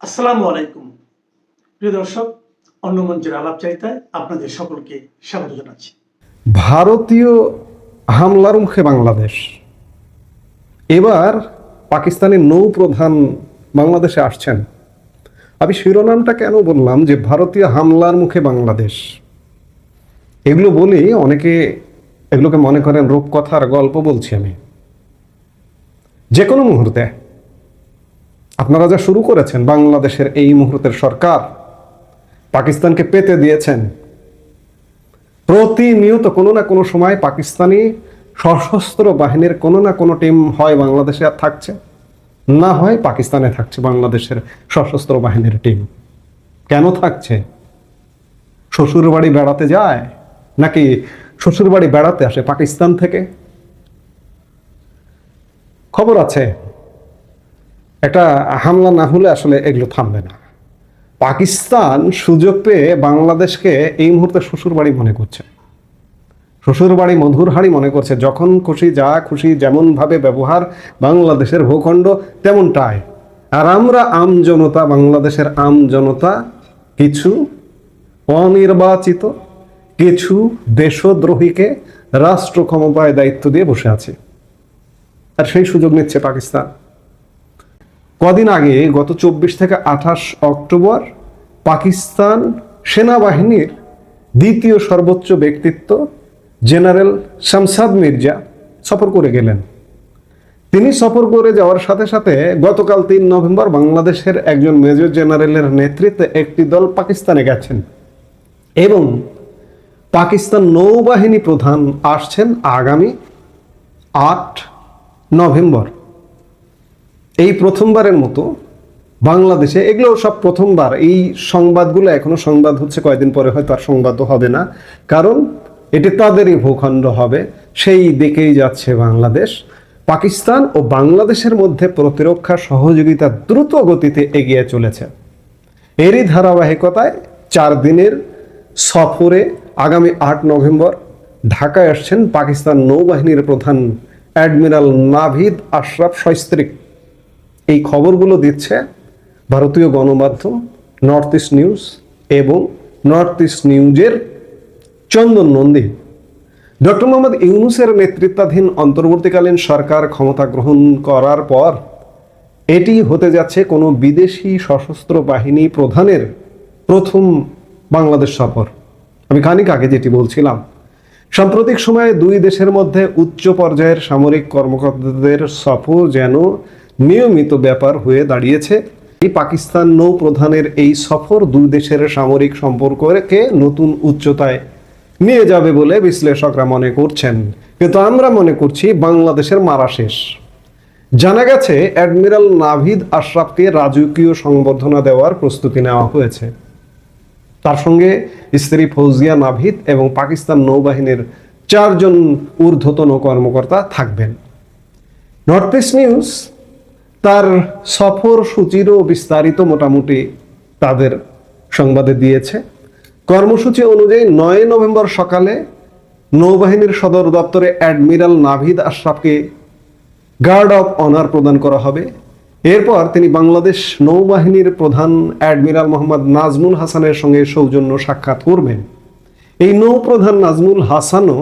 আসসালামু আলাইকুম প্রিয় দর্শক, অন্য মঞ্চের আলাপচারিতায় আপনাদের সকলকে স্বাগত জানাচ্ছি। ভারতীয় হামলার মুখে বাংলাদেশ। এবার পাকিস্তানের নৌপ্রধান বাংলাদেশে আসছেন। আমি শিরোনামটা কেন বললাম যে ভারতীয় হামলার মুখে বাংলাদেশ, এগুলো বলি অনেকে এগুলোকে মনে করেন রূপকথার গল্প বলছি আমি। যে কোনো মুহূর্তে আপনারা যা শুরু করেছেন, বাংলাদেশের এই মুহূর্তের সরকার পাকিস্তানকে পেতে দিয়েছেন। প্রতিনিয়ত কোনো না কোনো সময় পাকিস্তানি সশস্ত্র বাহিনীর কোনো না কোনো টিম হয় বাংলাদেশে থাকছে, না হয় পাকিস্তানে থাকছে বাংলাদেশের সশস্ত্র বাহিনীর টিম। কেন থাকছে? শ্বশুর বাড়ি বেড়াতে যায় নাকি শ্বশুর বাড়ি বেড়াতে আসে পাকিস্তান থেকে? খবর আছে একটা হামলা না হলে আসলে এগুলো থামবে না। পাকিস্তান সুযোগ পেয়ে বাংলাদেশকে এই মুহূর্তে শ্বশুর বাড়ি মনে করছে, শ্বশুর বাড়ি মধুর হাড়ি মনে করছে। যখন খুশি যা খুশি যেমন ভাবে ব্যবহার বাংলাদেশের ভূখণ্ড তেমনটাই। আর আমরা আমজনতা, বাংলাদেশের আমজনতা কিছু অনির্বাচিত কিছু দেশদ্রোহীকে রাষ্ট্র ক্ষমতায় দায়িত্ব দিয়ে বসে আছে, আর সেই সুযোগ নিচ্ছে পাকিস্তান। কদিন আগে গত 24 থেকে 28 অক্টোবর পাকিস্তান সেনাবাহিনীর দ্বিতীয় সর্বোচ্চ ব্যক্তিত্ব জেনারেল শামসাদ মির্জা সফর করে গেলেন। তিনি সফর করে যাওয়ার সাথে সাথে গতকাল 3 নভেম্বর বাংলাদেশের একজন মেজর জেনারেলের নেতৃত্বে একটি দল পাকিস্তানে গেছেন এবং পাকিস্তান নৌবাহিনী প্রধান আসছেন আগামী 8 নভেম্বর। এই প্রথমবারের মতো বাংলাদেশে, এগুলো সব প্রথমবার, এই সংবাদগুলো এখনো সংবাদ হচ্ছে, কয়েকদিন পরে হয়তো আর সংবাদও হবে না, কারণ এটি তাদেরই ভূখণ্ড হবে। সেই দিকেই যাচ্ছে বাংলাদেশ। পাকিস্তান ও বাংলাদেশের মধ্যে প্রতিরক্ষা সহযোগিতা দ্রুত গতিতে এগিয়ে চলেছে। এরই ধারাবাহিকতায় 4 দিনের সফরে আগামী 8 নভেম্বর ঢাকায় আসছেন পাকিস্তান নৌবাহিনীর প্রধান অ্যাডমিরাল নাভিদ আশরাফ সস্ত্রীক। এই খবরগুলো দিচ্ছে ভারতীয় গণমাধ্যম নর্থ ইস্ট নিউজ এবং নর্থ ইস্ট নিউজের চন্দন নন্দী। ডক্টর মোহাম্মদ ইউনূসের নেতৃত্বাধীন অন্তর্বর্তীকালীন সরকার ক্ষমতা গ্রহণ করার পর এটি হতে যাচ্ছে কোনো বিদেশি সশস্ত্র বাহিনী প্রধানের প্রথম বাংলাদেশ সফর। আমি খানিক আগে যেটি বলছিলাম, সাম্প্রতিক সময়ে দুই দেশের মধ্যে উচ্চ পর্যায়ের সামরিক কর্মকর্তাদের সফর যেন নিয়মিত ব্যাপার হয়ে দাঁড়িয়েছে। এই পাকিস্তান নৌ প্রধানের এই সফর দুই দেশের সামরিক সম্পর্ককে নতুন উচ্চতায় নিয়ে যাবে বলে বিশ্লেষকরা মনে করছেন, কিন্তু আমরা মনে করছি বাংলাদেশের মারা শেষ। জানা গেছে অ্যাডমিরাল নাভিদ আশরাফকে রাজকীয় সংবর্ধনা দেওয়ার প্রস্তুতি নেওয়া হয়েছে। তার সঙ্গে স্ত্রী ফৌজিয়া নাভিদ এবং পাকিস্তান নৌবাহিনীর 4 জন ঊর্ধ্বতন কর্মকর্তা থাকবেন। নর্থ ইস্ট নিউজ তার সফর সূচিরও বিস্তারিত মোটামুটি তাদের সংবাদে দিয়েছে। কর্মসূচি অনুযায়ী 9 নভেম্বর সকালে নৌবাহিনীর সদর দপ্তরে অ্যাডমিরাল নাভিদ আশরাফকে গার্ড অফ অনার প্রদান করা হবে। এরপর তিনি বাংলাদেশ নৌবাহিনীর প্রধান অ্যাডমিরাল মোহাম্মদ নাজমুল হাসানের সঙ্গে সৌজন্য সাক্ষাৎ করবেন। এই নৌপ্রধান নাজমুল হাসানও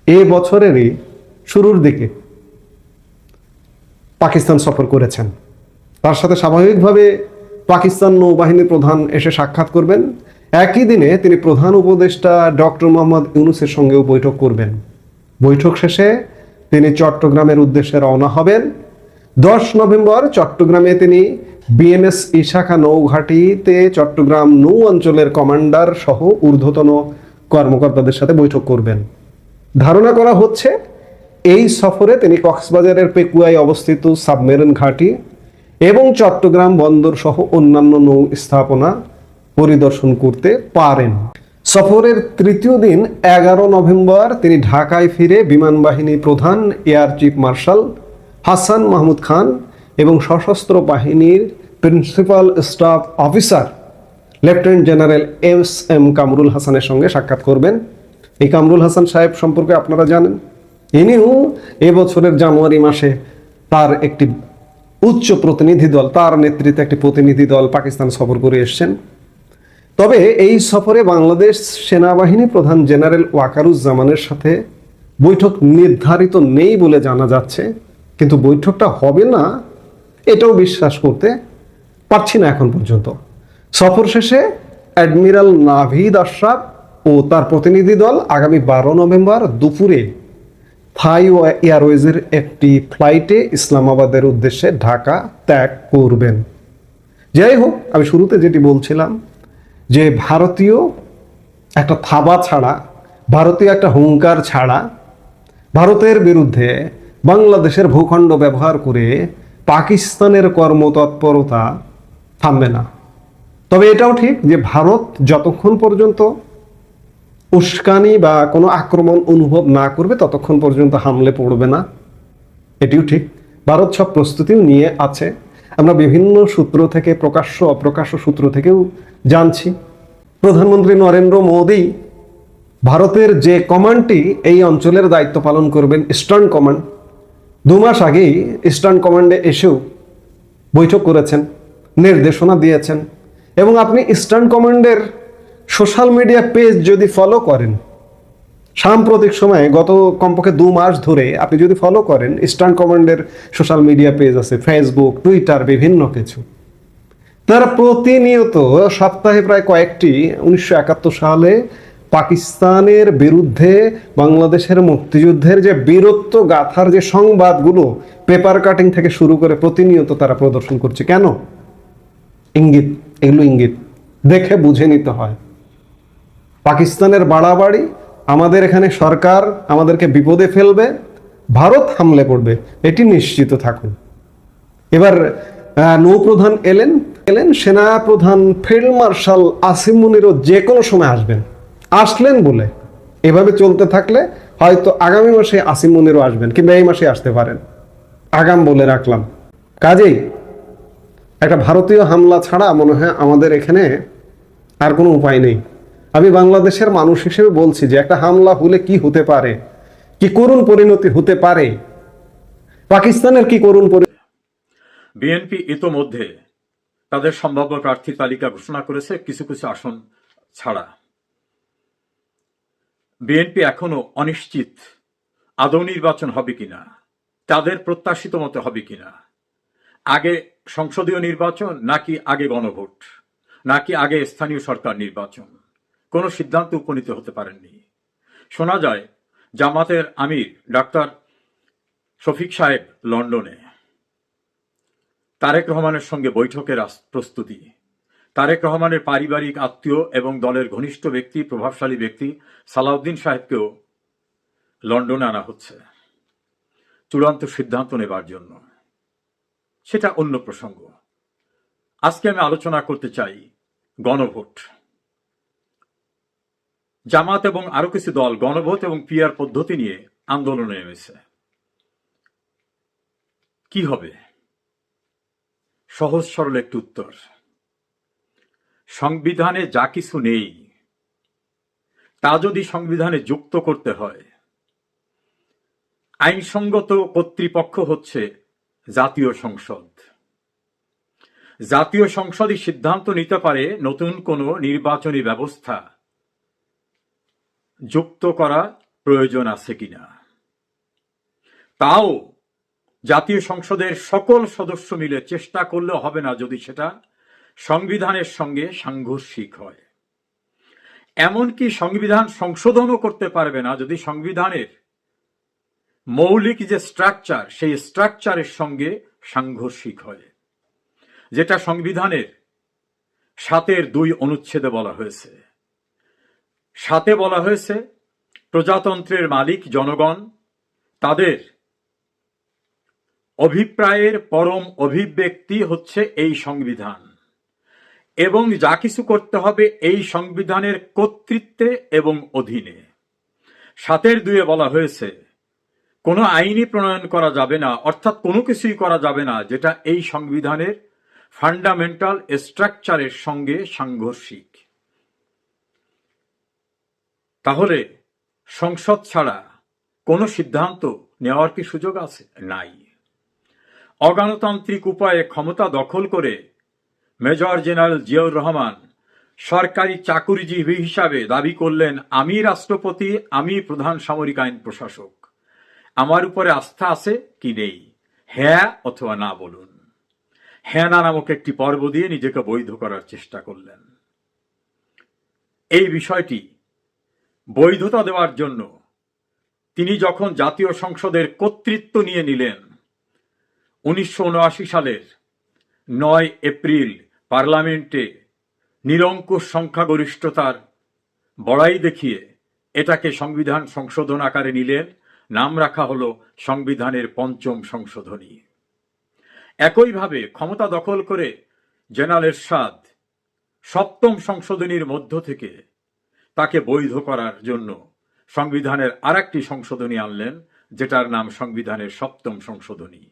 এ বছরেরই শুরুর দিকে পাকিস্তান সফর করেছেন। তার সাথে স্বাভাবিকভাবে পাকিস্তান নৌবাহিনী প্রধান এসে সাক্ষাৎ করবেন। একই দিনে তিনি প্রধান উপদেষ্টা ডক্টর মোহাম্মদ ইউনূসের সঙ্গেও বৈঠক করবেন। বৈঠক শেষে তিনি চট্টগ্রামের উদ্দেশ্যে রওনা হবেন। 10 নভেম্বর চট্টগ্রামে তিনি বিএনএস ইশাখা নৌঘাটিতে চট্টগ্রাম নৌ অঞ্চলের কমান্ডার সহ ঊর্ধ্বতন কর্মকর্তাদের সাথে বৈঠক করবেন। ধারণা করা হচ্ছে এই সফরে তিনি কক্সবাজারের পেকুয়ায় অবস্থিত সাবমেরিন ঘাঁটি এবং চট্টগ্রাম বন্দর সহ অন্যান্য নৌ স্থাপনা পরিদর্শন করতে পারেন। সফরের তৃতীয় দিন 11 নভেম্বর তিনি ঢাকায় ফিরে বিমান বাহিনী প্রধান air chief marshal Hasan Mahmud Khan এবং সশস্ত্র বাহিনীর principal staff officer lieutenant general M Kamrul হাসানের সঙ্গে সাক্ষাৎ করবেন। এই কামরুল হাসান সাহেব সম্পর্কে আপনারা জানেন, ইনিও এবছরের জানুয়ারি মাসে তার একটি উচ্চ প্রতিনিধি দল, তার নেতৃত্বে একটি প্রতিনিধি দল পাকিস্তান সফর করে এসছেন। তবে এই সফরে বাংলাদেশ সেনাবাহিনী প্রধান জেনারেল ওয়াকারুজ্জামানের সাথে বৈঠক নির্ধারিত নেই বলে জানা যাচ্ছে, কিন্তু বৈঠকটা হবে না এটাও বিশ্বাস করতে পারছি না এখন পর্যন্ত। সফর শেষে অ্যাডমিরাল নাভিদ আশরাফ ও তার প্রতিনিধি দল আগামী 12 নভেম্বর দুপুরে থাই এয়ারওয়েজের একটি ফ্লাইটে ইসলামাবাদের উদ্দেশ্যে ঢাকা ত্যাগ করবেন। যাই হোক, আমি শুরুতে যেটি বলছিলাম যে ভারতীয় একটা থাবা ছাড়া, ভারতীয় একটা হুঙ্কার ছাড়া ভারতের বিরুদ্ধে বাংলাদেশের ভূখণ্ড ব্যবহার করে পাকিস্তানের কর্মতৎপরতা থামবে না। তবে এটাও ঠিক যে ভারত যতক্ষণ পর্যন্ত উস্কানি বা কোনো আক্রমণ অনুভব না করবে ততক্ষণ পর্যন্ত হামলে পড়বে না, এটিও ঠিক। ভারত সব প্রস্তুতি নিয়ে আছে, আমরা বিভিন্ন সূত্র থেকে, প্রকাশ্য অপ্রকাশ্য সূত্র থেকেও জানছি। প্রধানমন্ত্রী নরেন্দ্র মোদী ভারতের যে কমান্ডটি এই অঞ্চলের দায়িত্ব পালন করবেন, ইস্টার্ন কমান্ড, 2 মাস আগেই ইস্টার্ন কমান্ডে এসেও বৈঠক করেছেন, নির্দেশনা দিয়েছেন। এবং আপনি ইস্টার্ন কমান্ডের সোশ্যাল মিডিয়া পেজ যদি ফলো করেন, সাম্প্রতিক সময়ে গত কমপক্ষে 2 মাস ধরে আপনি যদি ফলো করেন, ইস্টার্ন কমান্ডের সোশ্যাল মিডিয়া পেজ আছে, ফেসবুক, টুইটার, বিভিন্ন কিছু, তারা প্রতিনিয়ত সপ্তাহে প্রায় কয়েকটি 1971 সালে পাকিস্তানের বিরুদ্ধে বাংলাদেশের মুক্তিযুদ্ধের যে বীরত্ব গাথার যে সংবাদগুলো পেপার কাটিং থেকে শুরু করে প্রতিনিয়ত তারা প্রদর্শন করছে। কেন? ইঙ্গিত, এগুলো ইঙ্গিত, দেখে বুঝে নিতে হয়। পাকিস্তানের বাড়াবাড়ি, আমাদের এখানে সরকার আমাদেরকে বিপদে ফেলবে, ভারত হামলে পড়বে, এটি নিশ্চিত থাকুন। এবার নৌপ্রধান এলেন, সেনা প্রধান ফিল্ড মার্শাল আসিম মুনিরও যে কোনো সময় আসলেন বলে এভাবে চলতে থাকলে হয়তো আগামী মাসে আসিম মুনিরও আসবেন, কিংবা এই মাসে আসতে পারেন, আগাম বলে রাখলাম। কাজেই একটা ভারতীয় হামলা ছাড়া মনে হয় আমাদের এখানে আর কোনো উপায় নেই। আমি বাংলাদেশের মানুষ হিসেবে বলছি যে একটা হামলা হলে কি হতে পারে, কি করুণ পরিণতি হতে পারে, পাকিস্তানের কি করুণ বিএনপি ইতোমধ্যে তাদের সম্ভাব্য প্রার্থীর তালিকা ঘোষণা করেছে কিছু কিছু আসন ছাড়া। বিএনপি এখনো অনিশ্চিত আদৌ নির্বাচন হবে কিনা, তাদের প্রত্যাশিত মতো হবে কিনা, আগে সংসদীয় নির্বাচন নাকি আগে গণভোট, নাকি আগে স্থানীয় সরকার নির্বাচন, কোনো সিদ্ধান্ত উপনীত হতে পারেননি। শোনা যায় জামাতের আমির ডাক্তার শফিক সাহেব লন্ডনে তারেক রহমানের সঙ্গে বৈঠকের প্রস্তুতি। তারেক রহমানের পারিবারিক আত্মীয় এবং দলের ঘনিষ্ঠ ব্যক্তি, প্রভাবশালী ব্যক্তি সালাউদ্দিন সাহেবকেও লন্ডনে আনা হচ্ছে চূড়ান্ত সিদ্ধান্ত নেবার জন্য। সেটা অন্য প্রসঙ্গ। আজকে আমি আলোচনা করতে চাই গণভোট। জামাত এবং আরো কিছু দল গণভোট এবং পিআর পদ্ধতি নিয়ে আন্দোলনে নেমেছে। কি হবে? সহজ সরল একটি উত্তর। সংবিধানে যা কিছু নেই তা যদি সংবিধানে যুক্ত করতে হয়, আইনসঙ্গত কর্তৃপক্ষ হচ্ছে জাতীয় সংসদ। জাতীয় সংসদই সিদ্ধান্ত নিতে পারে নতুন কোনো নির্বাচনী ব্যবস্থা যুক্ত করা প্রয়োজন আছে কিনা। তাও জাতীয় সংসদের সকল সদস্য মিলে চেষ্টা করলে হবে না যদি সেটা সংবিধানের সঙ্গে সাংঘর্ষিক হয়। এমনকি সংবিধান সংশোধনও করতে পারবে না যদি সংবিধানের মৌলিক যে স্ট্রাকচার, সেই স্ট্রাকচারের সঙ্গে সাংঘর্ষিক হয়, যেটা সংবিধানের 7(2) অনুচ্ছেদে বলা হয়েছে। 7 বলা হয়েছে প্রজাতন্ত্রের মালিক জনগণ, তাদের অভিপ্রায়ের পরম অভিব্যক্তি হচ্ছে এই সংবিধান, এবং যা কিছু করতে হবে এই সংবিধানের কর্তৃত্বে এবং অধীনে। 7(2) বলা হয়েছে কোনো আইনই প্রণয়ন করা যাবে না, অর্থাৎ কোনো কিছুই করা যাবে না যেটা এই সংবিধানের ফান্ডামেন্টাল স্ট্রাকচারের সঙ্গে সাংঘর্ষিক। তাহলে সংসদ ছাড়া কোনো সিদ্ধান্ত নেওয়ার কি সুযোগ আছে? নাই। অগণতান্ত্রিক উপায়ে ক্ষমতা দখল করে মেজর জেনারেল জিয়াউর রহমান সরকারি চাকুরিজীবী হিসাবে দাবি করলেন, আমি রাষ্ট্রপতি, আমি প্রধান সামরিক আইন প্রশাসক, আমার উপরে আস্থা আছে কি নেই, হ্যাঁ অথবা না বলুন। হ্যাঁ না নামক একটি পর্ব দিয়ে নিজেকে বৈধ করার চেষ্টা করলেন। এই বিষয়টি বৈধতা দেওয়ার জন্য তিনি যখন জাতীয় সংসদের কর্তৃত্ব নিয়ে নিলেন, 1979 সালের 9 এপ্রিল পার্লামেন্টে নিরঙ্কুশ সংখ্যাগরিষ্ঠতার বড়াই দেখিয়ে এটাকে সংবিধান সংশোধন আকারে নিলেন। নাম রাখা হলো সংবিধানের 5ম সংশোধনী। একইভাবে ক্ষমতা দখল করে জেনারেল এরশাদ 7ম সংশোধনীর মধ্য থেকে তাকে বৈধ করার জন্য সংবিধানের আরেকটি সংশোধনী আনলেন, যেটার নাম সংবিধানের 7ম সংশোধনী।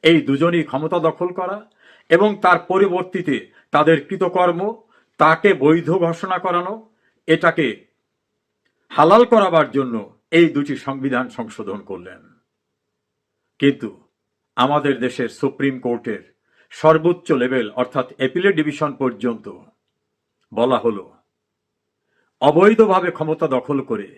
এই দুজনই ক্ষমতা দখল করা এবং তার পরবর্তীতে তাদের কৃতকর্ম তাকে বৈধ ঘোষণা করানো, এটাকে হালাল করাবার জন্য এই দুটি সংবিধান সংশোধন করলেন। কিন্তু আমাদের দেশের সুপ্রিম কোর্টের সর্বোচ্চ লেভেল অর্থাৎ অ্যাপিলেট ডিভিশন পর্যন্ত বলা হলো, অবৈধভাবে ক্ষমতা দখল করে